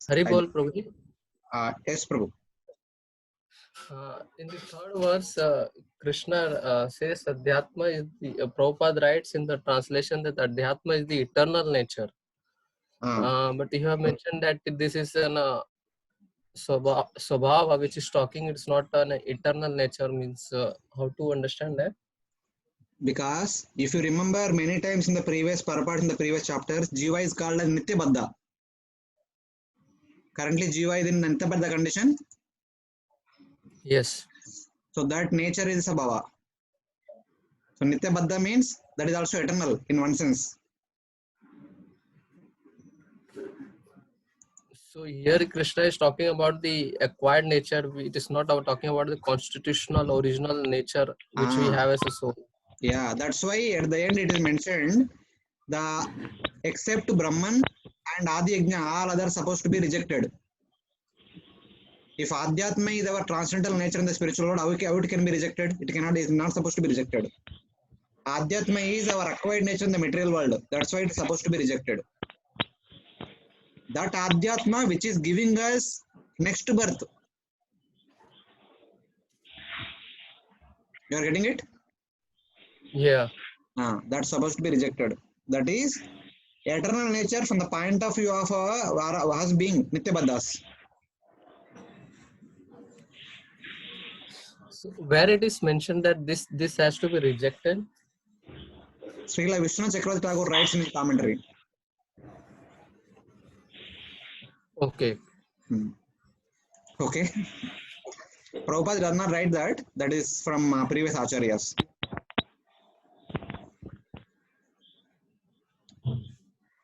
Hari I- bol, Prabhuji. Yes, Prabhu. In the third verse, Krishna says Adhyatma is the, Prabhupada writes in the translation that Adhyatma is the eternal nature. But you have mentioned that this is an Swabhava, which is talking, it's not an eternal nature, means how to understand that? Because if you remember many times in the previous purport in the previous chapters, Jiva is called as Nitya Baddha. Currently, Jiva is in Nitya Baddha condition. Yes. So that nature is Sabhava. So Nitya Baddha means that is also eternal in one sense. So here Krishna is talking about the acquired nature. It is not about talking about the constitutional original nature which we have as a soul. Yeah, that's why at the end it is mentioned the except Brahman and Adi Yajna, all others supposed to be rejected. If Adhyatma is our transcendental nature in the spiritual world, how it can be rejected? It cannot, is not supposed to be rejected. Adhyatma is our acquired nature in the material world. That's why it's supposed to be rejected. That Adhyatma which is giving us next birth. You are getting it? Yeah. That's supposed to be rejected. That is eternal nature from the point of view of us being Nityabaddhas. So where it is mentioned that this has to be rejected? Srila Vishnu Chakravarti Thakur writes in his commentary. Okay. Okay. Prabhupada does not write that. That is from previous acharyas.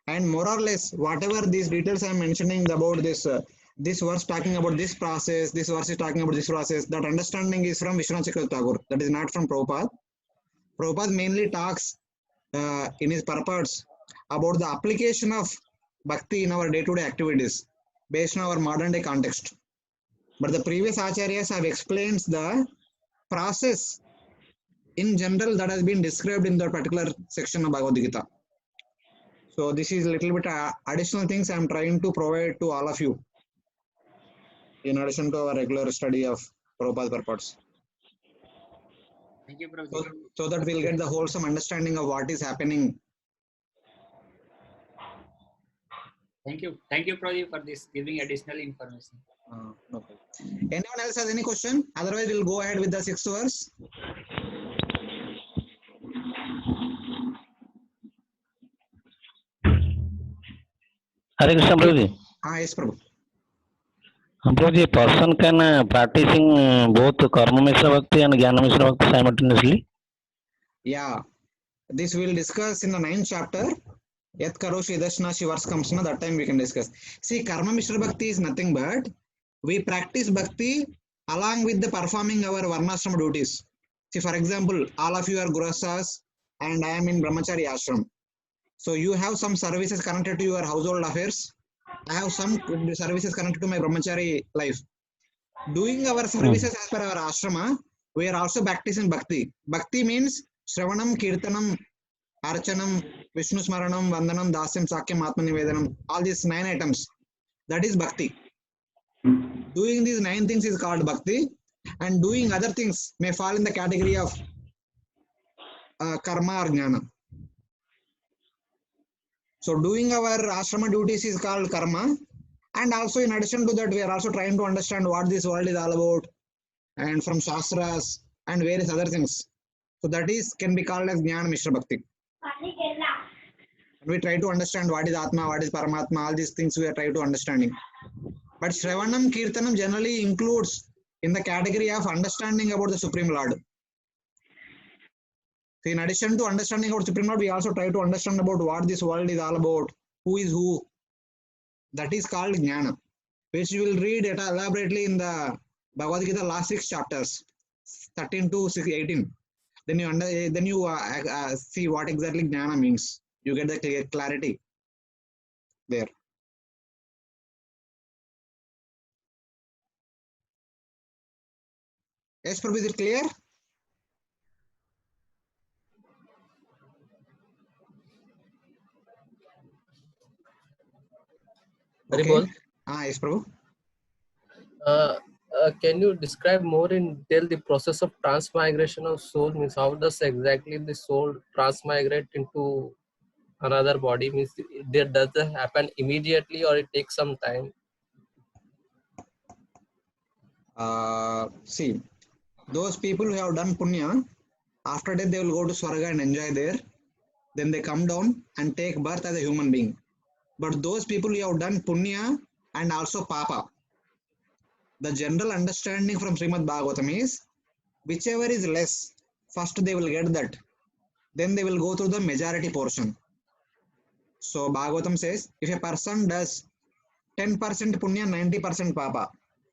And more or less, whatever these details I am mentioning about this, this verse talking about this process, this verse is talking about this process, that understanding is from Vishnu Chakravarti Thakur. That is not from Prabhupada. Prabhupada mainly talks in his purports about the application of bhakti in our day-to-day activities based on our modern day context. But the previous acharyas have explained the process in general that has been described in the particular section of Bhagavad Gita. So this is a little bit additional things I am trying to provide to all of you in addition to our regular study of Prabhupada purports. Thank you, Prabhuji. So that we'll get the wholesome understanding of what is happening. Thank you, Prabhuji, for this giving additional information. No problem. Anyone else has any question? Otherwise, we'll go ahead with the sixth verse. Hare Krishna, Prabhuji. Yes, Prabhu. Prabhuji, a person can practicing both Karma Mishra Bhakti and Jnana Mishra Bhakti simultaneously? Yeah. This we'll discuss in the 9th chapter. Yat Karoshi Idashnashi verse comes na, that time we can discuss. See, Karma Mishra Bhakti is nothing but we practice Bhakti along with the performing our Varnashrama duties. See, for example, all of you are Grahasthas and I am in Brahmachari Ashram. So you have some services connected to your household affairs. I have some services connected to my Brahmachari life. Doing our services as per our ashrama, we are also practicing Bhakti. Bhakti means Shravanam, Kirtanam, Archanam, Vishnu Smaranam, Vandanam, Dasyam, Sakyam, Atma Nivedanam, all these 9 items. That is Bhakti. Doing these 9 things is called Bhakti, and doing other things may fall in the category of Karma or Jnana. So doing our ashrama duties is called Karma, and also in addition to that, we are also trying to understand what this world is all about, and from Shastras and various other things. So that is can be called as Jnana Mishra Bhakti. And we try to understand what is Atma, what is Paramatma, all these things we are trying to understanding. But Shravanam, Kirtanam generally includes in the category of understanding about the Supreme Lord. So in addition to understanding about Supreme Lord, we also try to understand about what this world is all about, who is who. That is called Jnana, which you will read it elaborately in the Bhagavad Gita last 6 chapters, 13 to 18. Then you see what exactly Jnana means. You get the clarity there. Yes, Prabhu, is it clear? Hari bol. Yes, Prabhu. Can you describe more in detail the process of transmigration of soul? Means how does exactly the soul transmigrate into another body? Means does that happen immediately or it takes some time? See, those people who have done punya, after that they will go to Swarga and enjoy there. Then they come down and take birth as a human being. But those people who have done punya and also papa, the general understanding from Srimad Bhagavatam is whichever is less, first they will get that. Then they will go through the majority portion. So Bhagavatam says, if a person does 10% punya, 90% papa,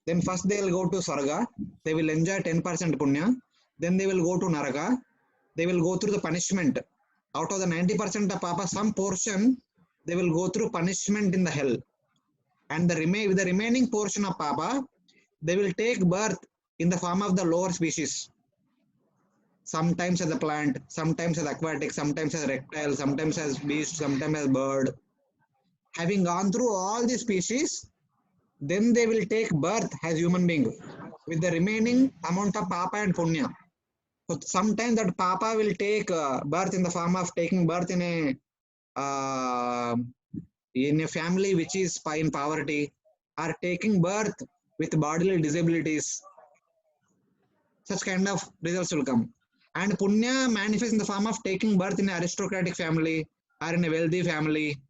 then first they will go to Swarga, they will enjoy 10% punya, then they will go to Naraka, they will go through the punishment. Out of the 90% of papa, some portion, they will go through punishment in the hell. And the remaining portion of papa, they will take birth in the form of the lower species. Sometimes as a plant, sometimes as aquatic, sometimes as reptile, sometimes as beast, sometimes as bird. Having gone through all these species, then they will take birth as human being with the remaining amount of papa and punya. So sometimes that papa will take birth in the form of taking birth in a family which is in poverty, or taking birth with bodily disabilities. Such kind of results will come. And punya manifests in the form of taking birth in an aristocratic family or in a wealthy family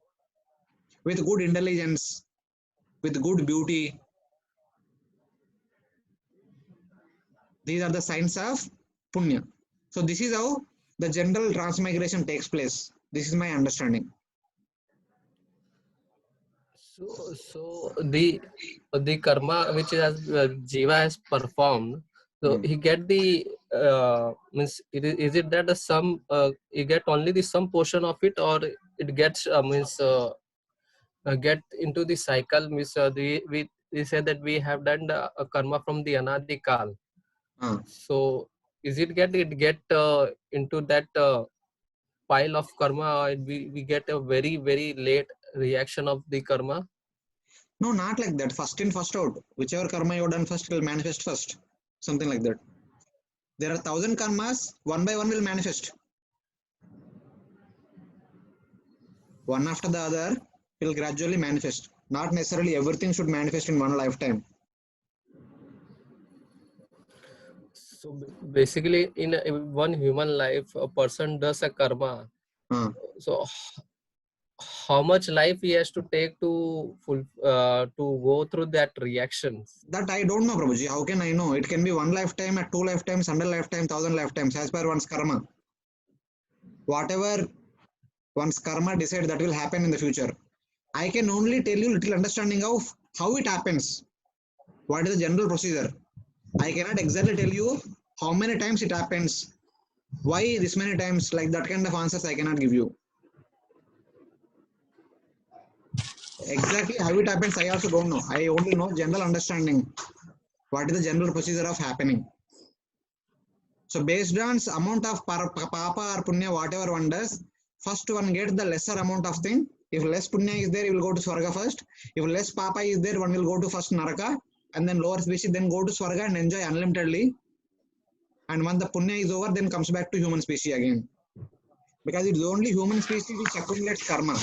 with good intelligence, with good beauty. These are the signs of punya. So this is how the general transmigration takes place. This is my understanding. So the karma which Jiva has performed, so he get the means is it that some he get only the some portion of it, or it gets get into the cycle? Means we say that we have done the karma from the Anadi Kal. So is it get into that pile of karma, or we get a very late reaction of the karma? No, not like that. First in, first out. Whichever karma you have done first will manifest first. Something like that. There are 1,000 karmas, one by one will manifest. One after the other will gradually manifest. Not necessarily everything should manifest in one lifetime. So basically, in one human life, a person does a karma. So how much life he has to take to go through that reactions? That I don't know, Prabhuji. How can I know? It can be one lifetime, at 2 lifetimes, 100 lifetimes, 1,000 lifetimes, as per one's karma. Whatever one's karma decides, that will happen in the future. I can only tell you little understanding of how it happens. What is the general procedure? I cannot exactly tell you how many times it happens, why this many times, like that kind of answers I cannot give you. Exactly how it happens, I also don't know. I only know general understanding. What is the general procedure of happening? So based on amount of papa or punya, whatever one does, first one gets the lesser amount of thing. If less punya is there, he will go to Swarga first. If less papa is there, one will go to first Naraka, and then lower species, then go to Swarga and enjoy unlimitedly. And when the punya is over, then comes back to human species again. Because it's only human species which accumulates karma.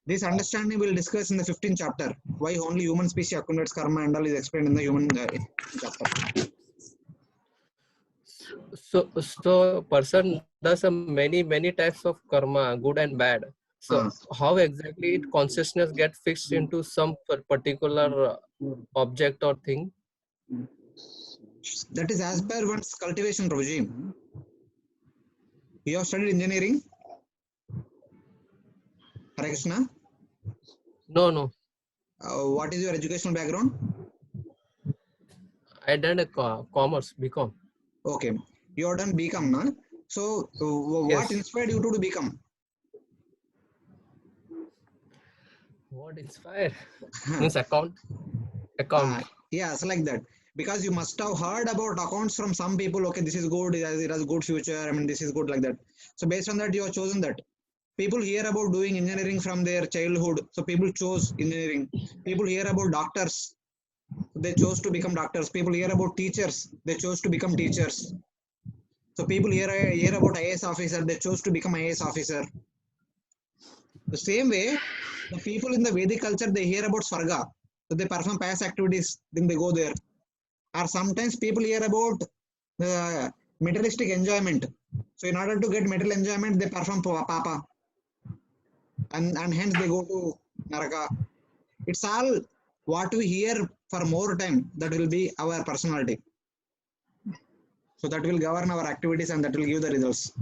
This understanding we'll discuss in the 15th chapter. Why only human species accumulates karma and all is explained in the human chapter. So person does many types of karma, good and bad. So how exactly consciousness get fixed into some particular object or thing? That is as per one's cultivation, Prabhuji. You have studied engineering? Hare Krishna? No. What is your educational background? I done a commerce, BCom. Okay. You have done BCom, na? So what inspired you to do BCom? What inspired? Means account. Yes, like that. Because you must have heard about accounts from some people. Okay, this is good. It has good future. I mean, this is good, like that. So based on that, you have chosen that. People hear about doing engineering from their childhood, so people chose engineering. People hear about doctors, they chose to become doctors. People hear about teachers, they chose to become teachers. So people hear about IAS officer, they chose to become IAS officer. The same way, the people in the Vedic culture, they hear about Swarga, so they perform pious activities, then they go there. Or sometimes people hear about the materialistic enjoyment. So in order to get material enjoyment, they perform papa, and hence they go to Naraka. It's all what we hear for more time, that will be our personality. So that will govern our activities and that will give the results.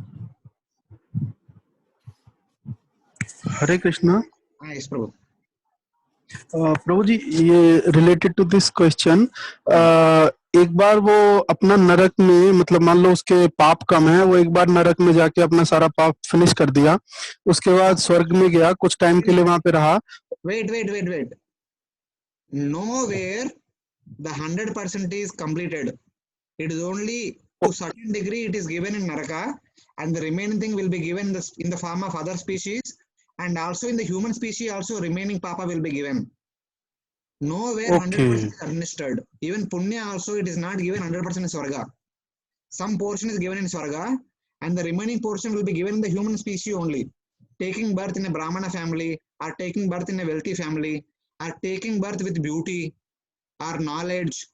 Hare Krishna. Yes, Prabhu. प्रभु जी, ये related to this question, एक बार वो अपना नरक में, मतलब मान लो उसके पाप कम है, वो एक बार नरक में जाके अपना सारा पाप फिनिश कर दिया, उसके बाद स्वर्ग में गया, कुछ टाइम के लिए वहां पे रहा. Wait. Nowhere the 100% is completed. It is only to certain degree it is given in Naraka, and the remaining thing will be given in the form of other species, and also in the human species also remaining papa will be given. Nowhere 100% is administered. Even Punya also it is not given 100% in Swarga. Some portion is given in Swarga, and the remaining portion will be given in the human species only. Taking birth in a Brahmana family, or taking birth in a wealthy family, or taking birth with beauty or knowledge.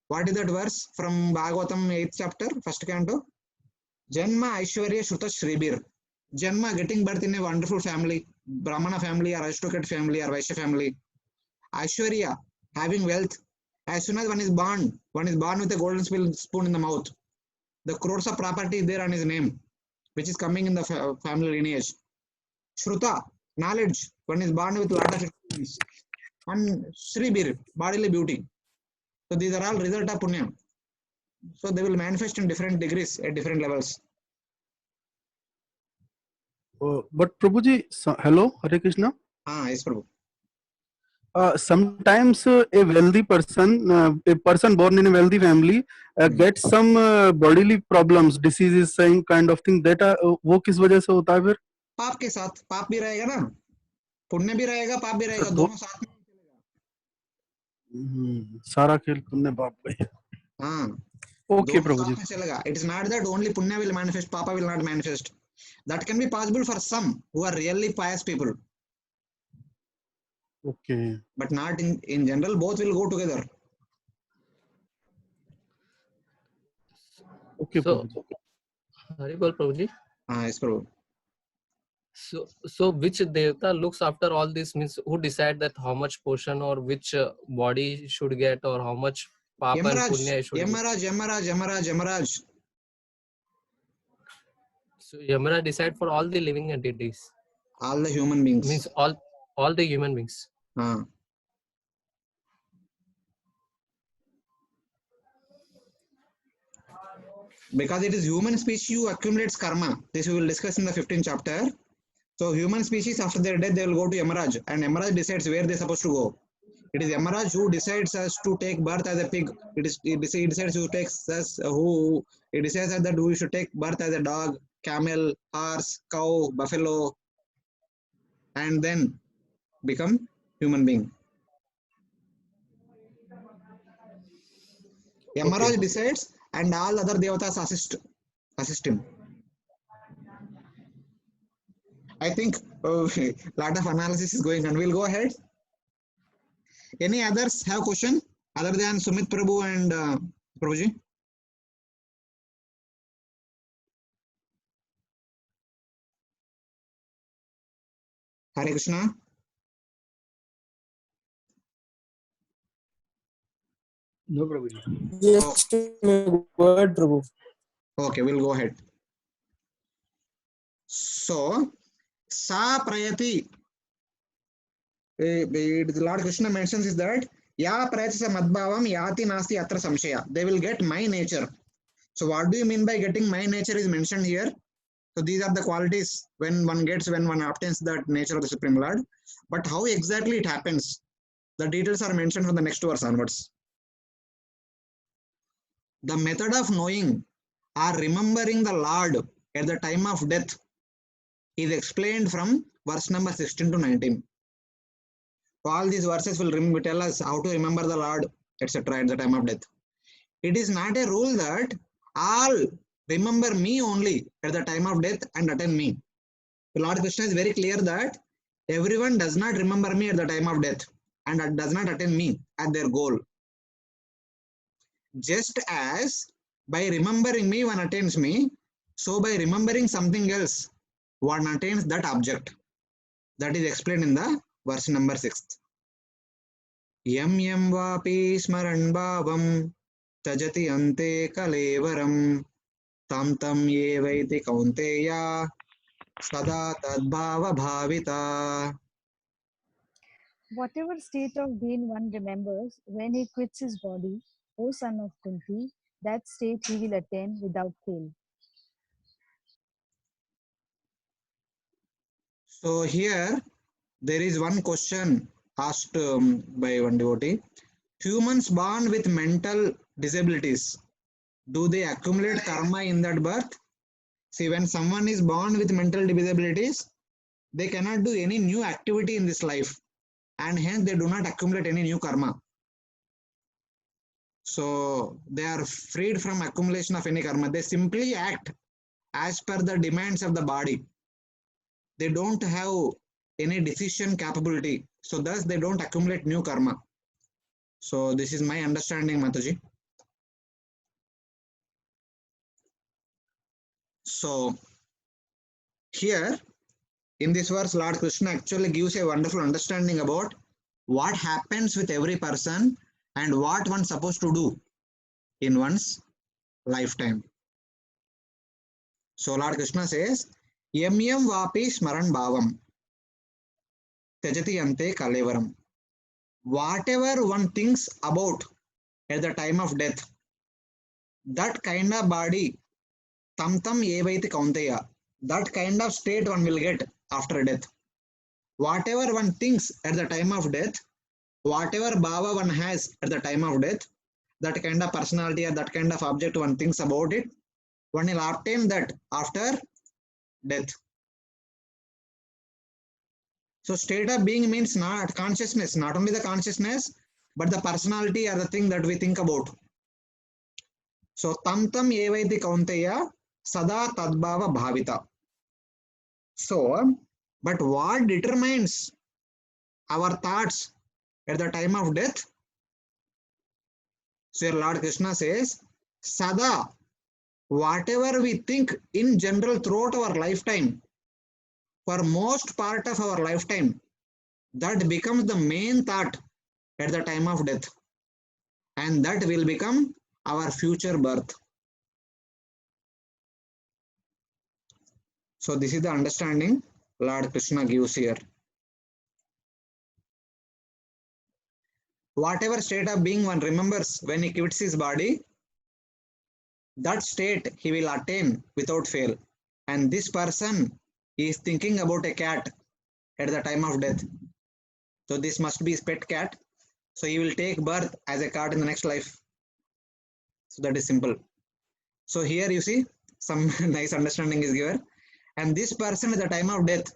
What is that verse from Bhagavatam 8th chapter, 1st canto? Janma Aishwarya Shruta Shribir. Janma, getting birth in a wonderful family, Brahmana family or aristocrat family or Vaishya family. Aishwarya, having wealth. As soon as one is born with a golden spoon in the mouth. The crores of property there on his name, which is coming in the family lineage. Shruta, knowledge. One is born with a lot of experience. And Shribir, bodily beauty. So these are all result of Punya. So they will manifest in different degrees at different levels. But Prabhuji, hello, Hare Krishna. Yes, Prabhu. Sometimes a wealthy person, a person born in a wealthy family, gets some bodily problems, diseases, same kind of thing. That वो किस वजह से होता है फिर? पाप के साथ, पाप भी रहेगा ना, पुण्य भी रहेगा, पाप भी रहेगा, दोनों साथ में चलेगा. सारा खेल पुण्य पाप का ही. हाँ. Okay, Prabhuji. It is not that only Punya will manifest, Papa will not manifest. That can be possible for some who are really pious people. Okay. But not in general, both will go together. Okay, So, Prabhuji. Haribol Prabhuji. Yes, Prabhu. So which devata looks after all this, means who decide that how much portion or which body should get or how much papa and punya should get? Yamaraj. So Yamaraj decide for all the living entities. All the human beings. Means all the human beings. Because it is human species who accumulates karma. This we will discuss in the 15th chapter. So human species after their death they will go to Yamaraj, and Yamaraj decides where they are supposed to go. It is Yamaraj who decides us to take birth as a pig. He decides who takes us he decides that we should take birth as a dog, camel, horse, cow, buffalo, and then become human being. Yamaraj decides, and all other devatas assist him. I think lot of analysis is going on. We'll go ahead. Any others have question other than Sumit Prabhu and Prabhuji? Hare Krishna. No, Prabhuji. Yes, go ahead, Prabhu. Okay, we'll go ahead. So, Sa Prayati. The Lord Krishna mentions is that Ya Prayati Madbhavam Yati Nasti Atra Samshaya. They will get my nature. So, what do you mean by getting my nature is mentioned here? So, these are the qualities when one obtains that nature of the Supreme Lord. But how exactly it happens? The details are mentioned from the next verse onwards. The method of knowing or remembering the Lord at the time of death is explained from verse number 16 to 19. All these verses will tell us how to remember the Lord, etc. at the time of death. It is not a rule that all remember me only at the time of death and attend me. Lord Krishna is very clear that everyone does not remember me at the time of death and does not attend me at their goal. Just as by remembering me one attains me, so by remembering something else one attains that object. That is explained in the verse number 6. Yam yam vapi smaran bhavam tajati ante kalevaram tam tam yevaiti kaunteya sada tadbhava bhavita. Whatever state of being one remembers when he quits his body, O son of Kunti, that state he will attain without fail. So here there is one question asked by one devotee. Humans born with mental disabilities, do they accumulate karma in that birth? See, when someone is born with mental disabilities, they cannot do any new activity in this life, and hence they do not accumulate any new karma. So they are freed from accumulation of any karma. They simply act as per the demands of the body. They don't have any decision capability. So thus they don't accumulate new karma. So this is my understanding, Mataji. So here in this verse, Lord Krishna actually gives a wonderful understanding about what happens with every person and what one's supposed to do in one's lifetime. So Lord Krishna says, Yam yam vapi smaran bhavam tajati ante kalevaram. Whatever one thinks about at the time of death, that kind of body, tam tam yevaiti kaunteya, that kind of state one will get after death. Whatever one thinks at the time of death, whatever bhava one has at the time of death, that kind of personality or that kind of object one thinks about it, one will obtain that after death. So state of being means not consciousness, not only the consciousness, but the personality or the thing that we think about. So tam tam yevaiti kaunteya sada tadbhava bhavita. So, but what determines our thoughts at the time of death? So Lord Krishna says, sada, whatever we think in general throughout our lifetime, for most part of our lifetime, that becomes the main thought at the time of death. And that will become our future birth. So this is the understanding Lord Krishna gives here. Whatever state of being one remembers when he quits his body, that state he will attain without fail. And this person is thinking about a cat at the time of death. So this must be his pet cat. So he will take birth as a cat in the next life. So that is simple. So here you see some nice understanding is given. And this person at the time of death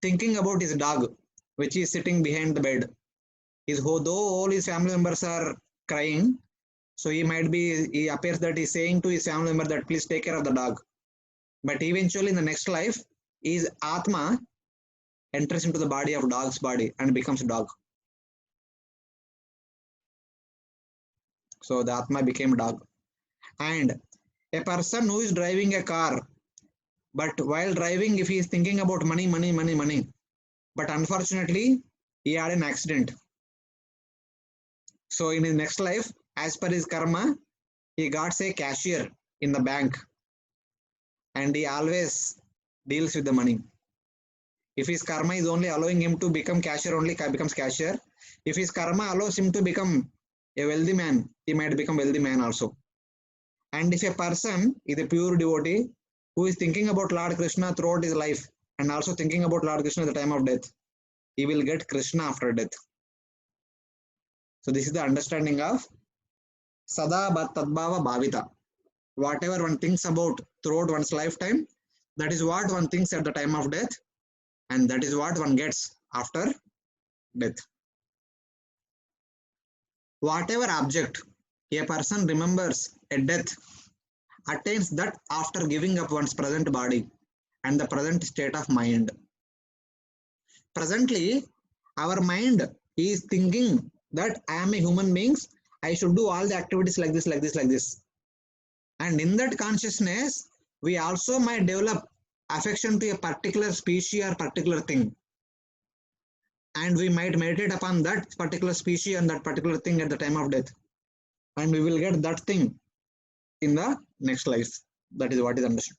thinking about his dog, which is sitting behind the bed. Though all his family members are crying, so he appears that he's saying to his family member that please take care of the dog. But eventually in the next life, his Atma enters into the body of dog's body and becomes a dog. So the Atma became a dog. And a person who is driving a car, but while driving, if he is thinking about money, but unfortunately, he had an accident. So in his next life, as per his karma, he got a cashier in the bank. And he always deals with the money. If his karma is only allowing him to become cashier, only becomes cashier. If his karma allows him to become a wealthy man, he might become wealthy man also. And if a person is a pure devotee who is thinking about Lord Krishna throughout his life and also thinking about Lord Krishna at the time of death, he will get Krishna after death. So this is the understanding of Sada Tadbhava Bhavita. Whatever one thinks about throughout one's lifetime, that is what one thinks at the time of death. and that is what one gets after death. Whatever object a person remembers at death attains that after giving up one's present body and the present state of mind. Presently, our mind is thinking that I am a human being, I should do all the activities like this, like this, like this. And in that consciousness, we also might develop affection to a particular species or particular thing. And we might meditate upon that particular species and that particular thing at the time of death. And we will get that thing in the next life. That is what is understood.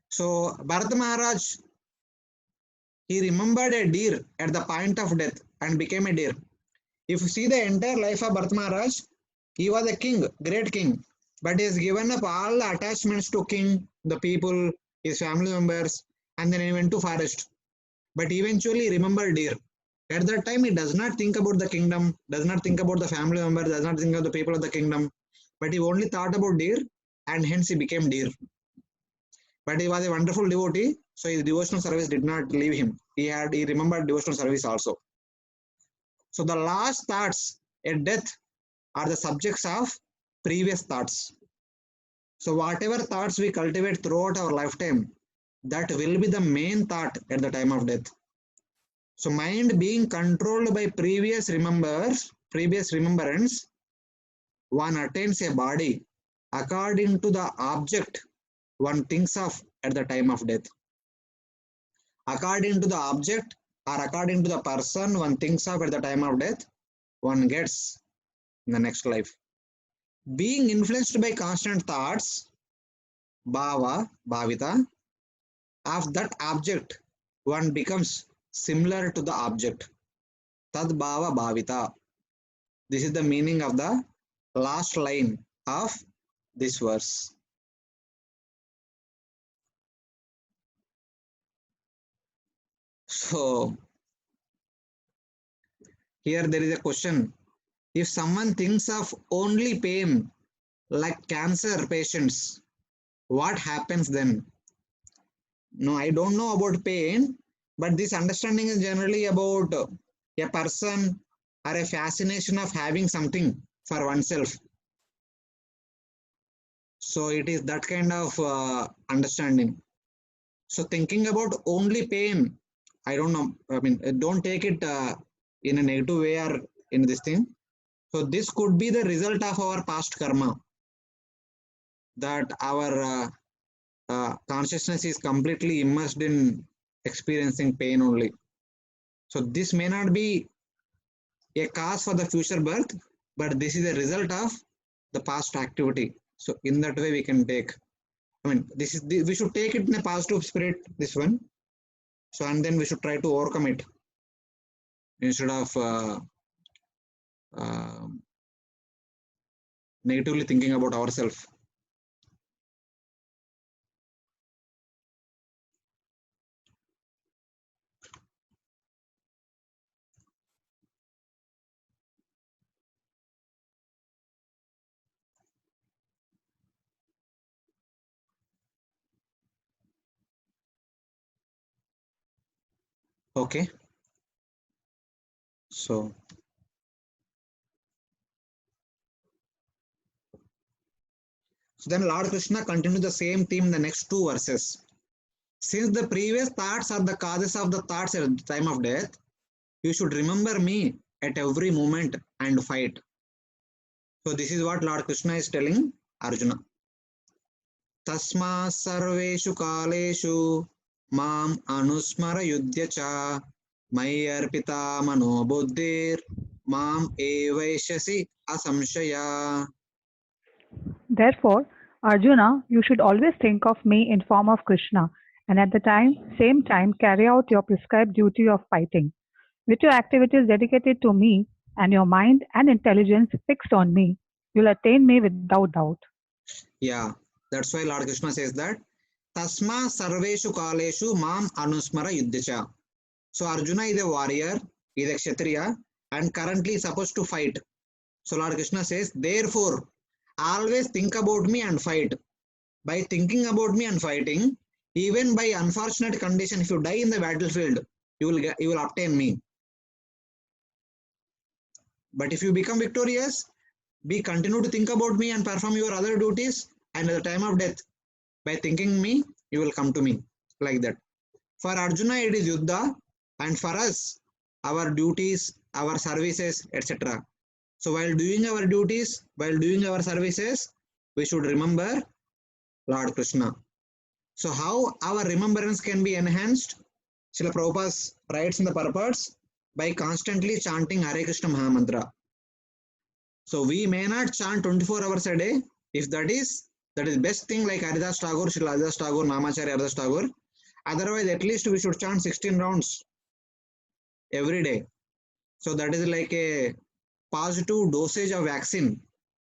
So Bharata Maharaj, he remembered a deer at the point of death and became a deer. If you see the entire life of Bharata Maharaj, he was a king, great king, but he has given up all the attachments to king, the people, his family members, and then he went to forest. But eventually he remembered deer. At that time, he does not think about the kingdom, does not think about the family members, does not think of the people of the kingdom, but he only thought about deer, and hence he became deer. But he was a wonderful devotee, so his devotional service did not leave him. He remembered devotional service also. So the last thoughts at death are the subjects of previous thoughts. So whatever thoughts we cultivate throughout our lifetime, that will be the main thought at the time of death. So mind being controlled by previous remembrance, one attains a body according to the object one thinks of at the time of death. According to the object or according to the person one thinks of at the time of death, one gets in the next life. Being influenced by constant thoughts, bhava, bhavita, of that object, one becomes similar to the object. Tad bhava bhavita. This is the meaning of the last line of this verse. So, here there is a question. If someone thinks of only pain, like cancer patients, what happens then? No, I don't know about pain, but this understanding is generally about a person or a fascination of having something for oneself. So it is that kind of understanding. So thinking about only pain, I don't know. I mean, don't take it in a negative way or in this thing. So this could be the result of our past karma. That our consciousness is completely immersed in experiencing pain only. So this may not be a cause for the future birth, but this is a result of the past activity. So in that way we can take, I mean, we should take it in a positive spirit, this one. So and then we should try to overcome it instead of negatively thinking about ourselves. Okay. So then Lord Krishna continues the same theme in the next two verses. Since the previous thoughts are the causes of the thoughts at the time of death, you should remember me at every moment and fight. So this is what Lord Krishna is telling Arjuna. Tasma sarveshu kaleshu mam anusmara yudhyacha mayarpita mano buddhir mam evaishasi asamshaya. Therefore, Arjuna, you should always think of me in form of Krishna, and at the same time carry out your prescribed duty of fighting. With your activities dedicated to me and your mind and intelligence fixed on me, you'll attain me without doubt. Yeah, that's why Lord Krishna says that Tasma sarveshu kaleshu mam anusmara yudhyacha. So Arjuna is a warrior, is a kshatriya, and currently supposed to fight. So Lord Krishna says, therefore, always think about me and fight. By thinking about me and fighting, Even by unfortunate condition, if you die in the battlefield, you will obtain me. But if you become victorious, continue to think about me and perform your other duties, and at the time of death, by thinking me, you will come to me. Like that. For Arjuna, it is Yuddha, and for us, our duties, our services, etc. So while doing our duties, while doing our services, we should remember Lord Krishna. So how our remembrance can be enhanced? Srila Prabhupada writes in the purports, by constantly chanting Hare Krishna Mahamantra. So we may not chant 24 hours a day. If that is best thing, like Haridas Tagore, Srila Haridas Tagore, Namacharya Haridas Tagore. Otherwise, at least we should chant 16 rounds every day. So that is like a positive dosage of vaccine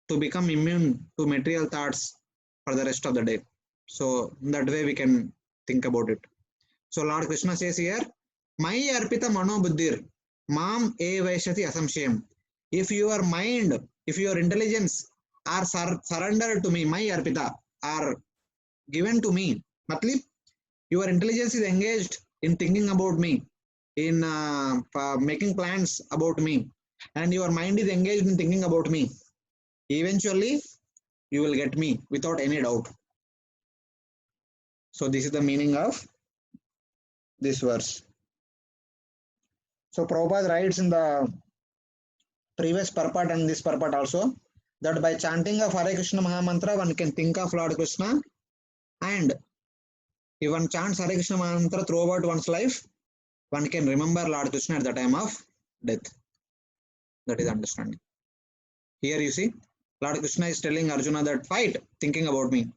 to become immune to material thoughts for the rest of the day. So in that way we can think about it. So Lord Krishna says here, Mai arpita mano buddhir, mam evaishati asamshayam. If your mind, if your intelligence are surrendered to me, Mai arpita, are given to me, matlab, your intelligence is engaged in thinking about me, in making plans about me, and your mind is engaged in thinking about me. Eventually, you will get me without any doubt. So this is the meaning of this verse. So Prabhupada writes in the previous purport and this purport also, that by chanting of Hare Krishna Mahamantra, one can think of Lord Krishna, and if one chants Hare Krishna Mantra throughout one's life, one can remember Lord Krishna at the time of death. That is understanding. Here you see, Lord Krishna is telling Arjuna that fight, thinking about me,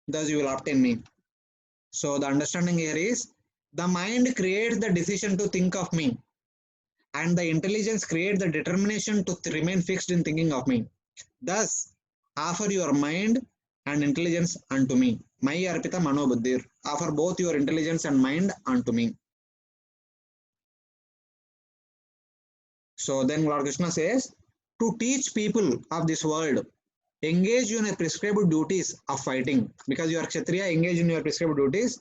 thus you will obtain me. So the understanding here is, the mind creates the decision to think of me, and the intelligence creates the determination to remain fixed in thinking of me. Thus, offer your mind and intelligence unto me. Mai arpita mano buddhir. Offer both your intelligence and mind unto me. So then Lord Krishna says, to teach people of this world, engage you in a prescribed duties of fighting. Because you are Kshatriya, engage in your prescribed duties.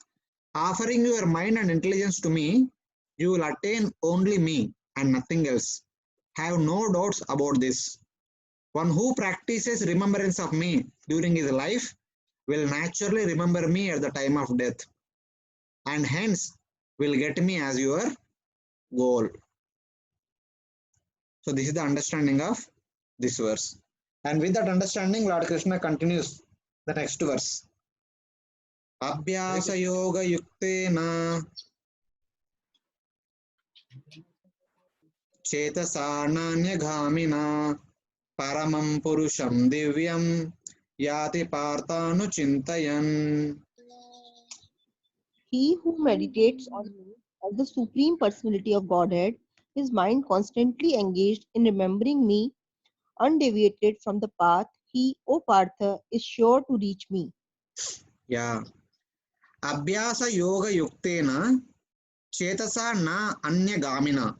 Offering your mind and intelligence to me, you will attain only me and nothing else. Have no doubts about this. One who practices remembrance of me during his life will naturally remember me at the time of death, and hence will get me as your goal. So this is the understanding of this verse. And with that understanding, Lord Krishna continues the next verse. Abhyasa yoga yuktena chetasa nanyaghamina paramam purusham divyam yati partanu chintayan. He who meditates on me as the Supreme Personality of Godhead, his mind constantly engaged in remembering me, undeviated from the path, he, O Partha, is sure to reach me. Yeah. Abhyasa yoga yuktena chetasa na anyagamina.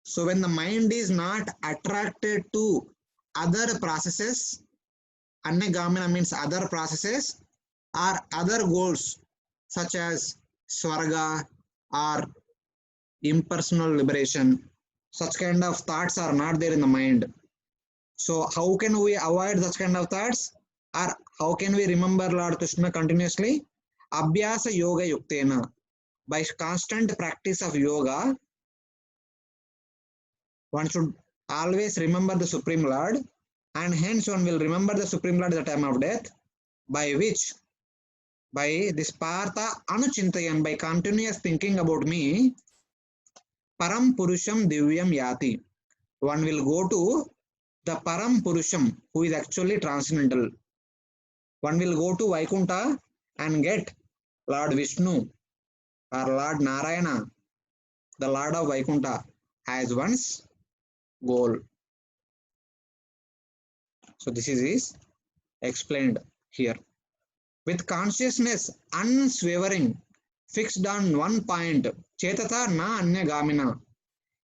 So when the mind is not attracted to other processes, anyagamina means other processes or other goals such as swarga or impersonal liberation, such kind of thoughts are not there in the mind. So how can we avoid such kind of thoughts, or how can we remember Lord Krishna continuously? Abhyasa yoga yuktena. By constant practice of yoga, one should always remember the Supreme Lord, and hence one will remember the Supreme Lord at the time of death, by which, by this Partha anuchintayan, by continuous thinking about me, Param Purusham Divyam Yati. One will go to the Param Purusham, who is actually transcendental. One will go to Vaikunta and get Lord Vishnu or Lord Narayana, the Lord of Vaikunta, as one's goal. So this is explained here. With consciousness unswavering, fixed on one point, Chetata na anyagamina,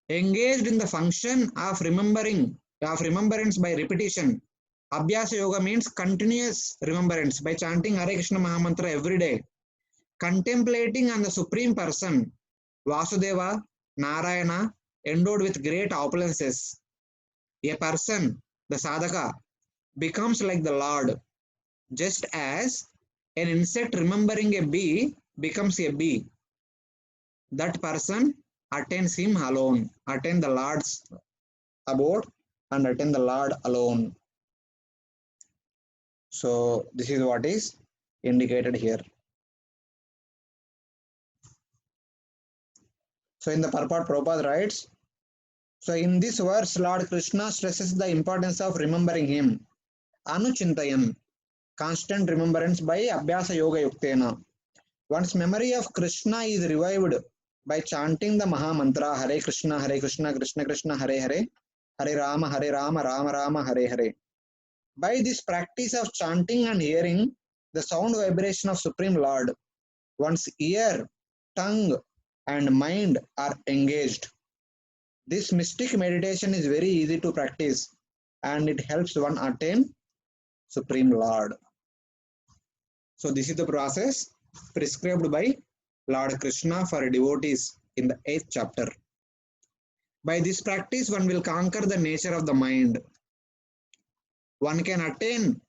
engaged in the function of remembrance by repetition. Abhyasa yoga means continuous remembrance by chanting Hare Krishna Mahamantra every day. contemplating on the Supreme Person, Vasudeva, Narayana, endowed with great opulences, a person, the sadhaka, becomes like the Lord, just as an insect remembering a bee becomes a bee. That person attains him alone, attain the Lord's abode and attain the Lord alone. So this is what is indicated here. So in the purport, Prabhupada writes, so in this verse, Lord Krishna stresses the importance of remembering him. Anuchintayan, constant remembrance by Abhyasa Yoga Yuktena. One's memory of Krishna is revived by chanting the Maha Mantra, Hare Krishna, Krishna Krishna, Hare Hare, Hare Rama, Rama Rama, Hare Hare. By this practice of chanting and hearing the sound vibration of Supreme Lord, one's ear, tongue, and mind are engaged. This mystic meditation is very easy to practice and it helps one attain Supreme Lord. So this is the process prescribed by Lord Krishna for devotees in the 8th chapter. By this practice, one will conquer the nature of the mind. One can attain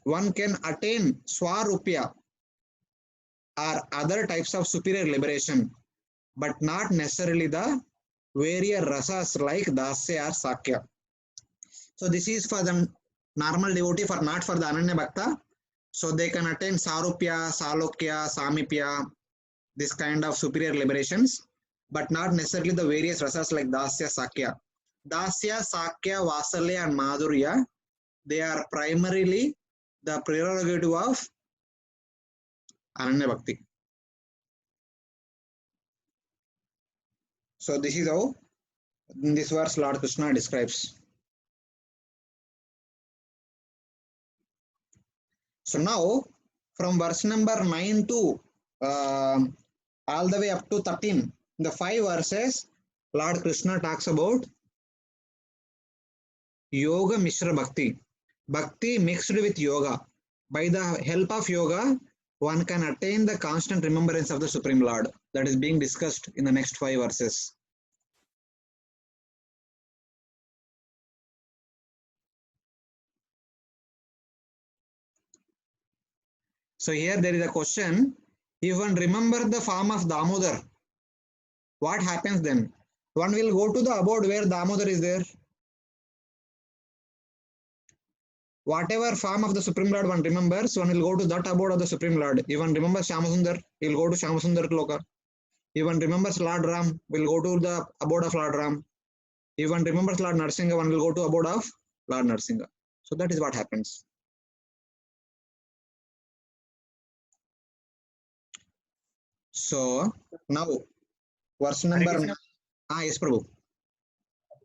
Swarupya or other types of superior liberation, but not necessarily the various rasas like Dasya or Sakya. So this is for the normal devotee, not for the Ananya Bhakta. So they can attain Sarupya, Salokya, Samipya, this kind of superior liberations, but not necessarily the various rasas like Dasya, Sakya. Dasya, Sakya, Vasalya and Madhurya, they are primarily the prerogative of Ananya Bhakti. So this is how in this verse Lord Krishna describes. So now from verse number 9 to all the way up to 13, the 5 verses, Lord Krishna talks about Yoga Mishra Bhakti. Bhakti mixed with yoga. By the help of yoga, one can attain the constant remembrance of the Supreme Lord. That is being discussed in the next 5 verses. So here there is a question. If one remembers the form of Damodar, what happens then? One will go to the abode where Damodar is there. Whatever form of the Supreme Lord one remembers, one will go to that abode of the Supreme Lord. If one remembers Shyamasundar, he will go to Shyamasundar Loka. If one remembers Lord Ram, will go to the abode of Lord Ram. If one remembers Lord Narsingha, one will go to abode of Lord Narsingha. So that is what happens. So now verse number yes, Prabhu.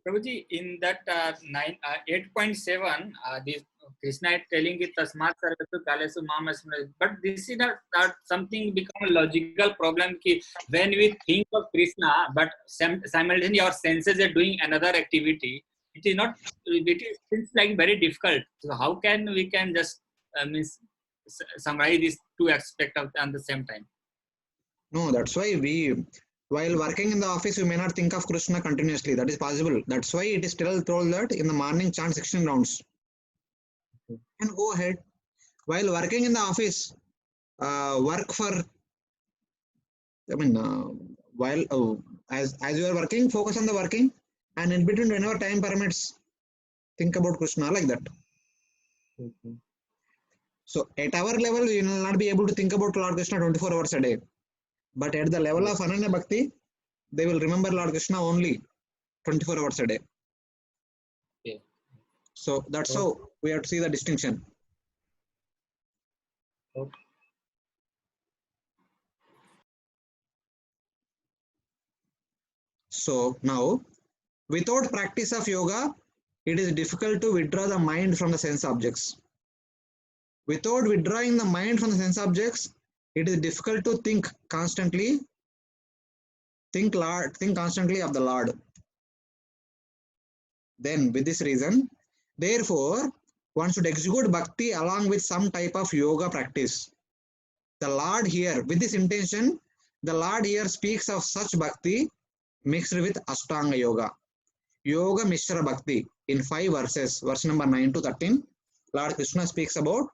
Prabhuji, in that 8.7, this Krishna is telling it Tasmat Sarvatu Kalesu Mamasmra. But this is not something become a logical problem ki when we think of Krishna, but simultaneously our senses are doing another activity. It is not. It seems like very difficult. So how can we just summarize these two aspects at the same time? No, that's why while working in the office, we may not think of Krishna continuously. That is possible. That's why it is still told that in the morning chant 16 rounds. And go ahead. While working in the office, work for. As you are working, focus on the working, and in between, whenever time permits, think about Krishna like that. Okay. So at our level, we will not be able to think about Lord Krishna 24 hours a day. But at the level of Ananya Bhakti, they will remember Lord Krishna only 24 hours a day. Okay. So that's how we have to see the distinction. Okay. So now, without practice of yoga, it is difficult to withdraw the mind from the sense objects. Without withdrawing the mind from the sense objects, it is difficult to think constantly of the Lord. Then with this reason, therefore, one should execute bhakti along with some type of yoga practice. The Lord here, with this intention, the Lord here speaks of such bhakti mixed with Ashtanga Yoga. Yoga Mishra Bhakti in 5 verses, verse number 9 to 13, Lord Krishna speaks about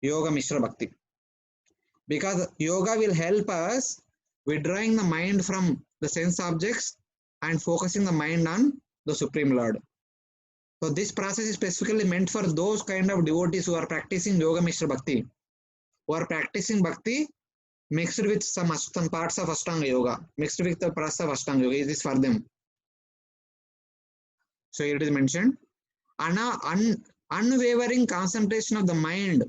Yoga Mishra Bhakti. Because yoga will help us withdrawing the mind from the sense objects and focusing the mind on the Supreme Lord. So this process is specifically meant for those kind of devotees who are practicing Yoga Mishra Bhakti, who are practicing Bhakti mixed with some parts of Ashtanga Yoga, mixed with the parts of Ashtanga Yoga. It is for them. So here it is mentioned, unwavering concentration of the mind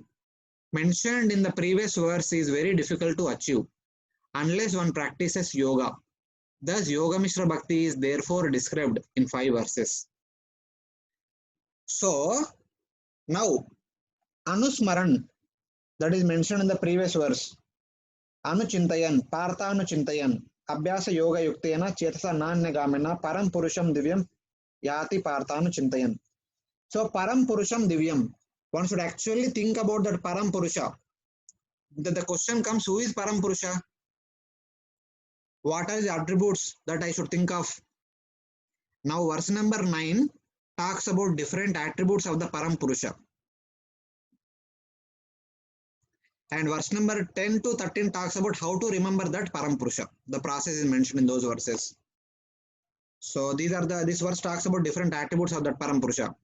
mentioned in the previous verse is very difficult to achieve unless one practices yoga. Thus, Yoga Mishra Bhakti is therefore described in 5 verses. So, now, Anusmaran, that is mentioned in the previous verse, Anuchintayan, Partha Anuchintayan, Abhyasa Yoga Yuktena, Chetasa Nanyagamena, Param Purusham Divyam, Yati Partha Anuchintayan. So, Param Purusham Divyam, one should actually think about that Param Purusha. The question comes, who is Param Purusha? What are the attributes that I should think of? Now, verse number 9 talks about different attributes of the Param Purusha. And verse number 10 to 13 talks about how to remember that Param Purusha. The process is mentioned in those verses. So, this verse talks about different attributes of that Param Purusha.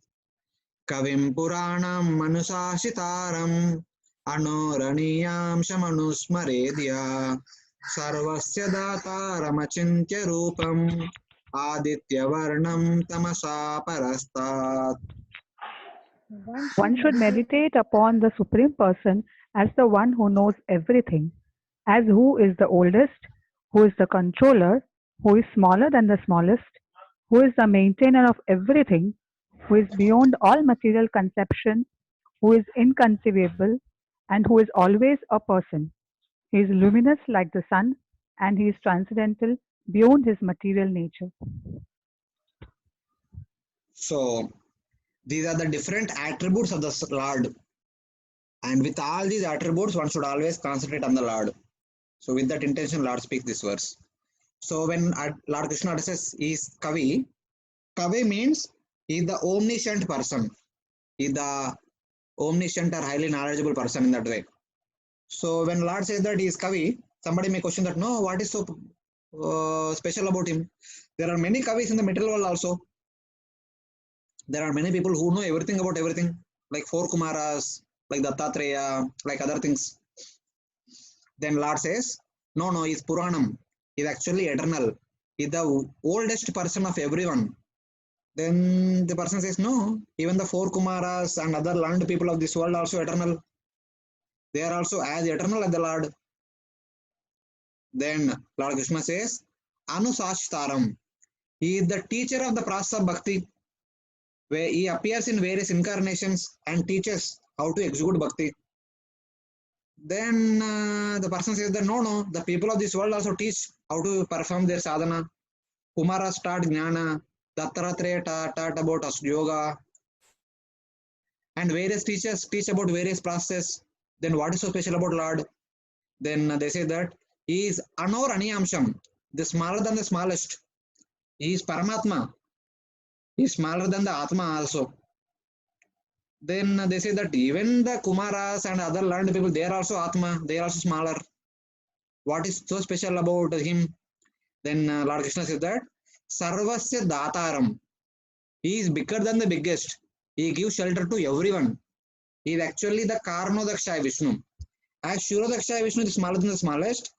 Kavim Puranam Manusashitaram Anoraniyam Shamanusmaredya Sarvasya Dataram Achintya Rupam Aditya Varnam Tamasa Parastat. One should meditate upon the Supreme Person as the one who knows everything, as who is the oldest, who is the controller, who is smaller than the smallest, who is the maintainer of everything, who is beyond all material conception, who is inconceivable, and who is always a person. He is luminous like the sun, and he is transcendental beyond his material nature. So, these are the different attributes of the Lord. And with all these attributes, one should always concentrate on the Lord. So, with that intention, Lord speaks this verse. So, when Lord Krishna says he is Kavi, Kavi means he is the omniscient person. He is the omniscient or highly knowledgeable person in that way. So, when Lord says that he is Kavi, somebody may question that, no, what is so special about him? There are many Kavis in the material world also. There are many people who know everything about everything, like 4 Kumaras, like Dattatreya, like other things. Then Lord says, no, he is Puranam. He is actually eternal. He is the oldest person of everyone. Then the person says, no, even the 4 Kumaras and other learned people of this world are also eternal. They are also as eternal as the Lord. Then Lord Krishna says, Anusashtaram. He is the teacher of the process of bhakti, where he appears in various incarnations and teaches how to execute bhakti. Then the person says that no, the people of this world also teach how to perform their sadhana. Kumara taught jnana, Dattatreya taught about yoga, and various teachers teach about various processes. Then what is so special about Lord? Then they say that he is Anor Aniyamsham, the smaller than the smallest. He is Paramatma. He is smaller than the Atma also. Then they say that even the Kumaras and other learned people, they are also Atma, they are also smaller. What is so special about him? Then Lord Krishna says that Sarvasya Dataram. He is bigger than the biggest. He gives shelter to everyone. He is actually the Karnodakshaya Vishnu. As Shurodakshaya Vishnu is smaller than the smallest,